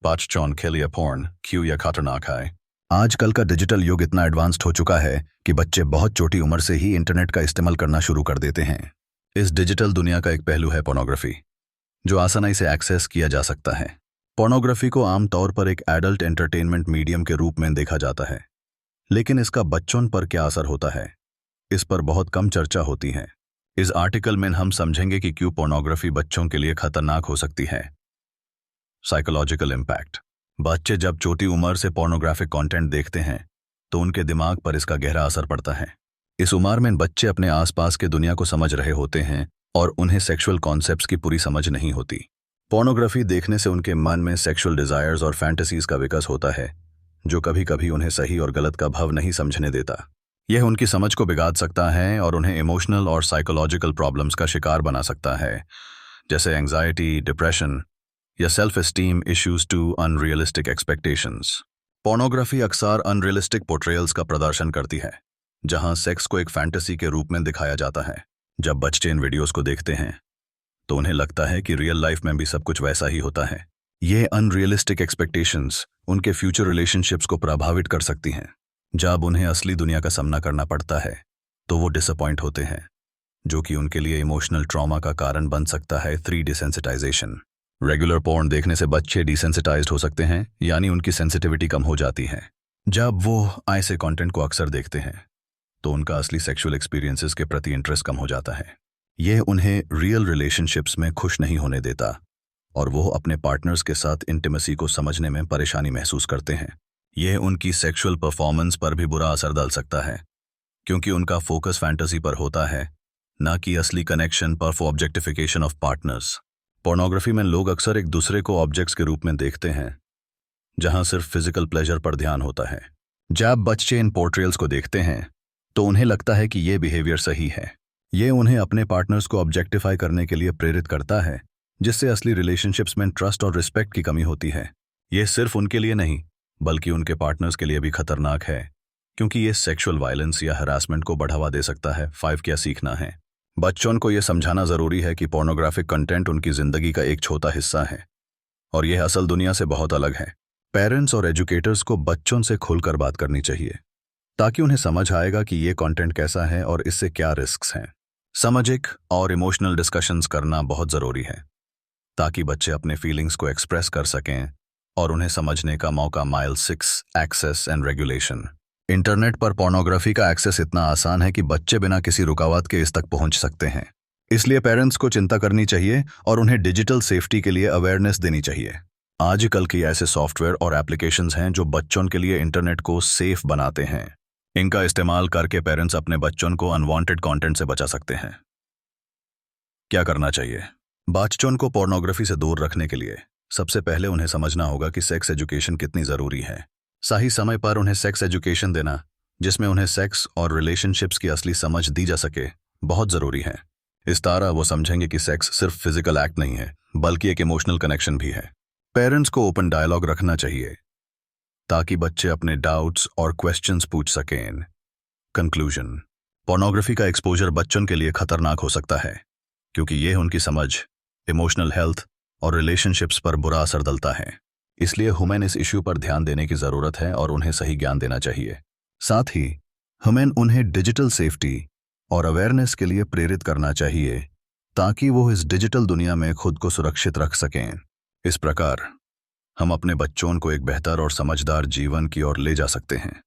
बच्चों के लिए पोर्न क्यों यह खतरनाक है? आजकल का डिजिटल युग इतना एडवांस्ड हो चुका है कि बच्चे बहुत छोटी उम्र से ही इंटरनेट का इस्तेमाल करना शुरू कर देते हैं। इस डिजिटल दुनिया का एक पहलू है पोर्नोग्राफी, जो आसानी से एक्सेस किया जा सकता है। पोर्नोग्राफी को आमतौर पर एक एडल्ट एंटरटेनमेंट मीडियम के रूप में देखा जाता है, लेकिन इसका बच्चों पर क्या असर होता है, इस पर बहुत कम चर्चा होती है। इस आर्टिकल में हम समझेंगे कि क्यों पोर्नोग्राफी बच्चों के लिए खतरनाक हो सकती है। Psychological impact. बच्चे जब छोटी उम्र से पोर्नोग्राफिक कंटेंट देखते हैं तो उनके दिमाग पर इसका गहरा असर पड़ता है। इस उम्र में बच्चे अपने आसपास के दुनिया को समझ रहे होते हैं और उन्हें सेक्सुअल कॉन्सेप्ट्स की पूरी समझ नहीं होती। पोर्नोग्राफी देखने से उनके मन में सेक्सुअल डिजायर्स और फैंटेसीज का विकास होता है, जो कभी कभी उन्हें सही और गलत का भाव नहीं समझने देता। यह उनकी समझ को बिगाड़ सकता है और उन्हें इमोशनल और साइकोलॉजिकल प्रॉब्लम्स का शिकार बना सकता है, जैसे एंग्जाइटी, डिप्रेशन या self esteem issues to unrealistic expectations. Pornography अक्सर अनरियलिस्टिक पोर्ट्रेयल्स का प्रदर्शन करती है, जहां सेक्स को एक फैंटेसी के रूप में दिखाया जाता है। जब बच्चे इन वीडियोस को देखते हैं तो उन्हें लगता है कि रियल लाइफ में भी सब कुछ वैसा ही होता है। ये अनरियलिस्टिक एक्सपेक्टेशंस उनके फ्यूचर रिलेशनशिप्स को प्रभावित कर सकती हैं। जब उन्हें असली दुनिया का सामना करना पड़ता है तो वो डिसअपॉइंट होते हैं, जो कि उनके लिए इमोशनल ट्रॉमा का कारण बन सकता है। 3 डिसेंसिटाइजेशन। रेगुलर पोर्न देखने से बच्चे डिसेंसिटाइज्ड हो सकते हैं, यानी उनकी सेंसिटिविटी कम हो जाती है। जब वो ऐसे कंटेंट को अक्सर देखते हैं तो उनका असली सेक्सुअल एक्सपीरियंसेस के प्रति इंटरेस्ट कम हो जाता है। यह उन्हें रियल रिलेशनशिप्स में खुश नहीं होने देता और वो अपने पार्टनर्स के साथ इंटीमेसी को समझने में परेशानी महसूस करते हैं। यह उनकी सेक्सुअल परफॉर्मेंस पर भी बुरा असर डाल सकता है, क्योंकि उनका फोकस फैंटेसी पर होता है, ना कि असली कनेक्शन पर। For objectification of partners. Pornography में लोग अक्सर एक दूसरे को ऑब्जेक्ट्स के रूप में देखते हैं, जहां सिर्फ फिजिकल प्लेजर पर ध्यान होता है। जब बच्चे इन पोर्ट्रेयल्स को देखते हैं तो उन्हें लगता है कि यह बिहेवियर सही है। ये उन्हें अपने पार्टनर्स को ऑब्जेक्टिफाई करने के लिए प्रेरित करता है, जिससे असली रिलेशनशिप्स में ट्रस्ट और रिस्पेक्ट की कमी होती है। यह सिर्फ उनके लिए नहीं, बल्कि उनके पार्टनर्स के लिए भी खतरनाक है, क्योंकि यह सेक्सुअल वायलेंस या हरासमेंट को बढ़ावा दे सकता है। 5 क्या सीखना है। बच्चों को यह समझाना जरूरी है कि पोर्नोग्राफिक कंटेंट उनकी जिंदगी का एक छोटा हिस्सा है और यह असल दुनिया से बहुत अलग है। पेरेंट्स और एजुकेटर्स को बच्चों से खुलकर बात करनी चाहिए, ताकि उन्हें समझ आएगा कि यह कंटेंट कैसा है और इससे क्या रिस्क्स हैं। सामाजिक और इमोशनल डिस्कशंस करना बहुत जरूरी है, ताकि बच्चे अपने फीलिंग्स को एक्सप्रेस कर सकें और उन्हें समझने का मौका। माइल 6 एक्सेस एंड रेगुलेशन। इंटरनेट पर पोर्नोग्राफी का एक्सेस इतना आसान है कि बच्चे बिना किसी रुकावट के इस तक पहुंच सकते हैं। इसलिए पेरेंट्स को चिंता करनी चाहिए और उन्हें डिजिटल सेफ्टी के लिए अवेयरनेस देनी चाहिए। आजकल के ऐसे सॉफ्टवेयर और एप्लीकेशंस हैं जो बच्चों के लिए इंटरनेट को सेफ बनाते हैं। इनका इस्तेमाल करके पेरेंट्स अपने बच्चों को अनवांटेड कंटेंट से बचा सकते हैं। क्या करना चाहिए? बच्चों को पोर्नोग्राफी से दूर रखने के लिए सबसे पहले उन्हें समझना होगा कि सेक्स एजुकेशन कितनी जरूरी है। सही समय पर उन्हें सेक्स एजुकेशन देना, जिसमें उन्हें सेक्स और रिलेशनशिप्स की असली समझ दी जा सके, बहुत जरूरी है। इस तरह वो समझेंगे कि सेक्स सिर्फ फिजिकल एक्ट नहीं है, बल्कि एक इमोशनल कनेक्शन भी है। पेरेंट्स को ओपन डायलॉग रखना चाहिए, ताकि बच्चे अपने डाउट्स और क्वेश्चंस पूछ सकें। कंक्लूजन। पोर्नोग्राफी का एक्सपोजर बच्चों के लिए खतरनाक हो सकता है, क्योंकि यह उनकी समझ, इमोशनल हेल्थ और रिलेशनशिप्स पर बुरा असर डालता है। इसलिए हमें इस इश्यू पर ध्यान देने की जरूरत है और उन्हें सही ज्ञान देना चाहिए। साथ ही हमें उन्हें डिजिटल सेफ्टी और अवेयरनेस के लिए प्रेरित करना चाहिए, ताकि वो इस डिजिटल दुनिया में खुद को सुरक्षित रख सकें। इस प्रकार हम अपने बच्चों को एक बेहतर और समझदार जीवन की ओर ले जा सकते हैं।